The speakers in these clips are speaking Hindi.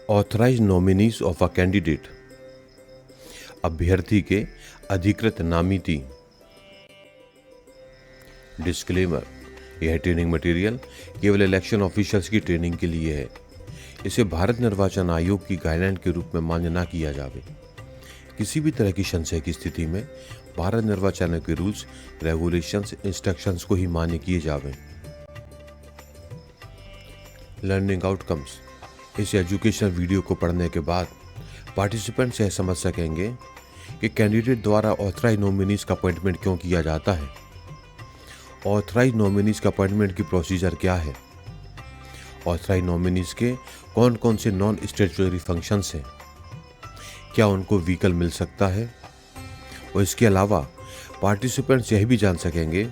Authorised nominees of a candidate. अभ्यर्थी के अधिकृत नामिती। डिस्क्लेमर, यह ट्रेनिंग मटेरियल केवल इलेक्शन ऑफिशियल्स की ट्रेनिंग के लिए है। इसे भारत निर्वाचन आयोग की गाइडलाइन के रूप में मान्य न किया जावे। किसी भी तरह की संशय की स्थिति में भारत निर्वाचन आयोग के रूल्स, रेगुलेशंस, इंस्ट्रक्शंस को ही मान्य किए जावे। Learning outcomes. इस एजुकेशनल वीडियो को पढ़ने के बाद पार्टिसिपेंट्स यह समझ सकेंगे कि कैंडिडेट द्वारा ऑथराइज नॉमिनीज का अपॉइंटमेंट क्यों किया जाता है, ऑथराइज नॉमिनीज का अपॉइंटमेंट की प्रोसीजर क्या है, ऑथराइज नॉमिनीज के कौन कौन से नॉन स्टैट्यूटरी फंक्शंस हैं, क्या उनको व्हीकल मिल सकता है, और इसके अलावा पार्टिसिपेंट्स यह भी जान सकेंगे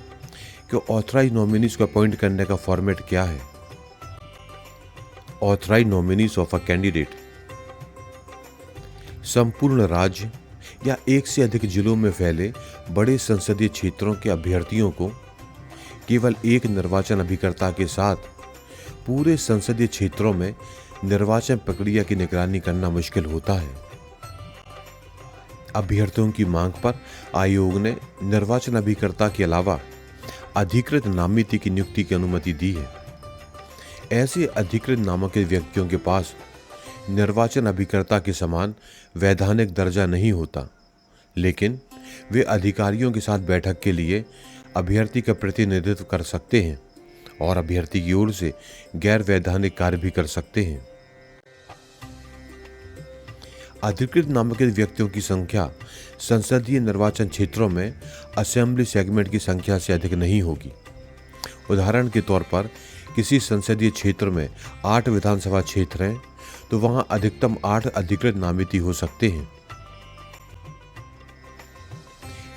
कि ऑथराइज नॉमिनीज को अपॉइंट करने का फॉर्मेट क्या है। Authorise nominees of a candidate. संपूर्ण राज्य या एक से अधिक जिलों में फैले बड़े संसदीय क्षेत्रों के अभ्यर्थियों को केवल एक निर्वाचन अभिकर्ता के साथ पूरे संसदीय क्षेत्रों में निर्वाचन प्रक्रिया की निगरानी करना मुश्किल होता है। अभ्यर्थियों की मांग पर आयोग ने निर्वाचन अभिकर्ता के अलावा अधिकृत नामिती की नियुक्ति की अनुमति दी है। ऐसे अधिकृत नामांकित व्यक्तियों के पास निर्वाचन अभिकर्ता के समान वैधानिक दर्जा नहीं होता, लेकिन वे अधिकारियों के साथ बैठक के लिए अभ्यर्थी का प्रतिनिधित्व कर सकते हैं और अभ्यर्थी की ओर से गैर वैधानिक कार्य भी कर सकते हैं। अधिकृत नामांकित व्यक्तियों की संख्या संसदीय निर्वाचन क्षेत्रों में असेंबली सेगमेंट की संख्या से अधिक नहीं होगी। उदाहरण के तौर पर किसी संसदीय क्षेत्र में 8 विधानसभा क्षेत्र हैं तो वहां अधिकतम 8 अधिकृत नामिती हो सकते हैं।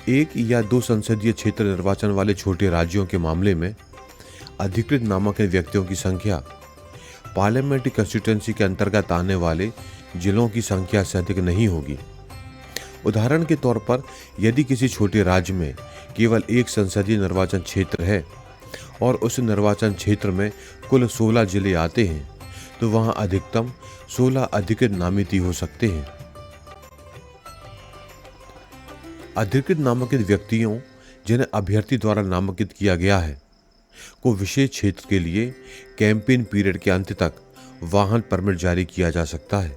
1 या 2 संसदीय क्षेत्र निर्वाचन वाले छोटे राज्यों के मामले में अधिकृत नामांकित व्यक्तियों की संख्या पार्लियामेंट्री कंस्टिट्यूएंसी के अंतर्गत आने वाले जिलों की संख्या से अधिक नहीं होगी। उदाहरण के तौर पर यदि किसी छोटे राज्य में केवल एक संसदीय निर्वाचन क्षेत्र है और उस निर्वाचन क्षेत्र में कुल 16 जिले आते हैं तो वहां अधिकतम 16 अधिकृत नामिती हो सकते हैं। अधिकृत नामांकित व्यक्तियों जिन्हें अभ्यर्थी द्वारा नामांकित किया गया है को विशेष क्षेत्र के लिए कैंपेन पीरियड के अंत तक वाहन परमिट जारी किया जा सकता है।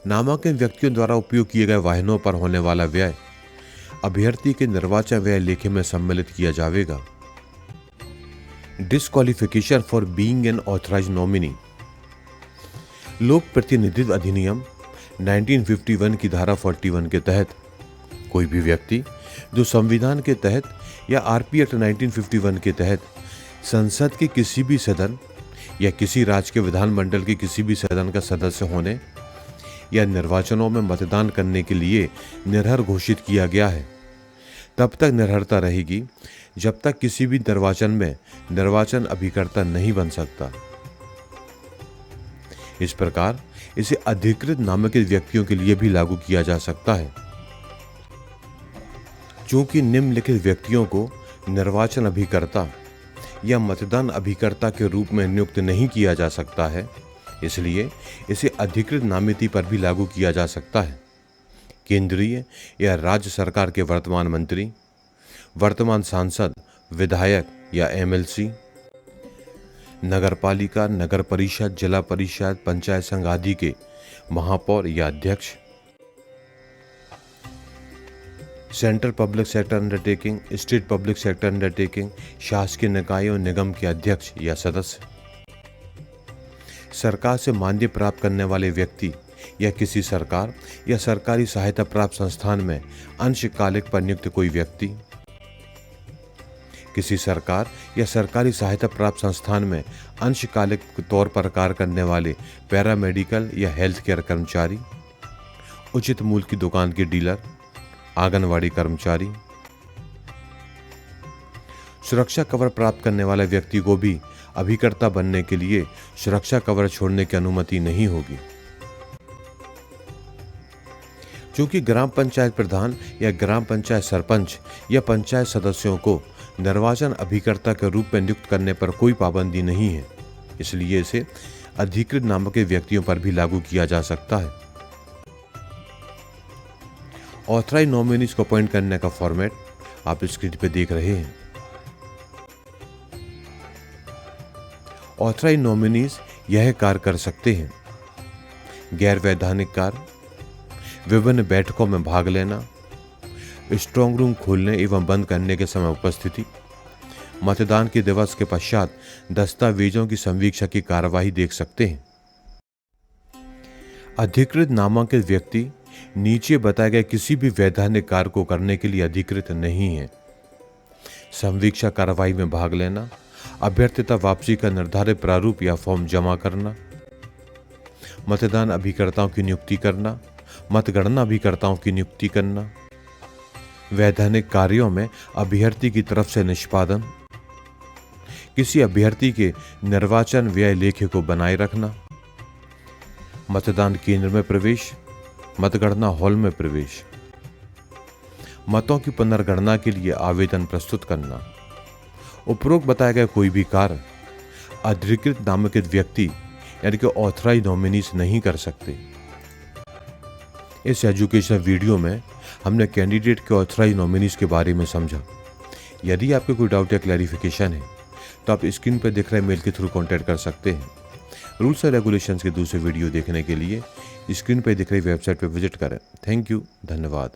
नामांकित व्यक्तियों द्वारा उपयोग किए गए वाहनों पर होने वाला व्यय अभ्यर्थी के निर्वाचन व्यय लेखे में सम्मिलित किया जाएगा। Disqualification for being an authorised nominee. लोक प्रतिनिधित्व अधिनियम 1951 की धारा 41 के तहत कोई भी व्यक्ति जो संविधान के तहत या आरपी एक्ट 1951 के तहत संसद के किसी भी सदन या किसी राज्य के विधानमंडल के किसी भी सदन का सदस्य होने या निर्वाचनों में मतदान करने के लिए निर्हर घोषित किया गया है, तब तक निर्हरता रहेगी जब तक किसी भी निर्वाचन में निर्वाचन अभिकर्ता नहीं बन सकता। इस प्रकार इसे अधिकृत नामांकित व्यक्तियों के लिए भी लागू किया जा सकता है। चूंकि निम्नलिखित व्यक्तियों को निर्वाचन अभिकर्ता या मतदान अभिकर्ता के रूप में नियुक्त नहीं किया जा सकता है, इसलिए इसे अधिकृत नामिती पर भी लागू किया जा सकता है। केंद्रीय या राज्य सरकार के वर्तमान मंत्री, वर्तमान सांसद, विधायक या एमएलसी, नगरपालिका, नगर परिषद, जिला परिषद, पंचायत संघ आदि के महापौर या अध्यक्ष, central public sector undertaking, state public sector undertaking, शासकीय निकायों निगम के अध्यक्ष या सदस्य, सरकार से मान्यता प्राप्त करने वाले व्यक्ति या किसी सरकार या सरकारी सहायता प्राप्त संस्थान में अंशकालिक पर नियुक्त कोई व्यक्ति, किसी सरकार या सरकारी सहायता प्राप्त संस्थान में अंशकालिक तौर पर कार्य करने वाले पैरामेडिकल या हेल्थ केयर कर्मचारी, उचित मूल्य की दुकान के डीलर, आंगनवाड़ी कर्मचारी। सुरक्षा कवर प्राप्त करने वाले व्यक्ति को भी अभिकर्ता बनने के लिए सुरक्षा कवर छोड़ने की अनुमति नहीं होगी। चूंकि ग्राम पंचायत प्रधान या ग्राम पंचायत सरपंच या पंचायत सदस्यों को निर्वाचन अभिकर्ता के रूप में नियुक्त करने पर कोई पाबंदी नहीं है, इसलिए इसे अधिकृत नामों के व्यक्तियों पर भी लागू किया जा सकता है। ऑथराइज्ड नॉमिनीज को अपॉइंट करने का फॉर्मेट आप स्क्रीन पे देख रहे हैं। ऑथराइज्ड नॉमिनीज यह कार्य कर सकते हैं: गैर वैधानिक कार्य, विभिन्न बैठकों में भाग लेना, स्ट्रांग रूम खोलने एवं बंद करने के समय उपस्थिति, मतदान के दिवस के पश्चात दस्तावेजों की संवीक्षा की कार्यवाही देख सकते हैं। अधिकृत नामांकित व्यक्ति नीचे बताए गए किसी भी वैधानिक कार्य को करने के लिए अधिकृत नहीं है। संवीक्षा कार्यवाही में भाग लेना, अभ्यर्थिता वापसी का निर्धारित प्रारूप या फॉर्म जमा करना, मतदान अभिकर्ताओं की नियुक्ति करना, मतगणना अभिकर्ताओं की नियुक्ति करना, वैधानिक कार्यों में अभ्यर्थी की तरफ से निष्पादन, किसी अभ्यर्थी के निर्वाचन व्यय लेखे को बनाए रखना, मतदान केंद्र में प्रवेश, मतगणना हॉल में प्रवेश, मतों की पुनर्गणना के लिए आवेदन प्रस्तुत करना। उपरोक्त बताया गया कोई भी कार्य अधिकृत नामांकित व्यक्ति यानी कि ऑथराइज्ड नॉमिनीज नहीं कर सकते। इस एजुकेशनल वीडियो में हमने कैंडिडेट के ऑथराइज्ड नॉमिनीज के बारे में समझा। यदि आपके कोई डाउट या क्लैरिफिकेशन है तो आप स्क्रीन पर दिख रहे मेल के थ्रू कॉन्टैक्ट कर सकते हैं। रूल्स और रेगुलेशंस के दूसरे वीडियो देखने के लिए स्क्रीन पर दिख रही वेबसाइट पर विजिट करें। थैंक यू, धन्यवाद।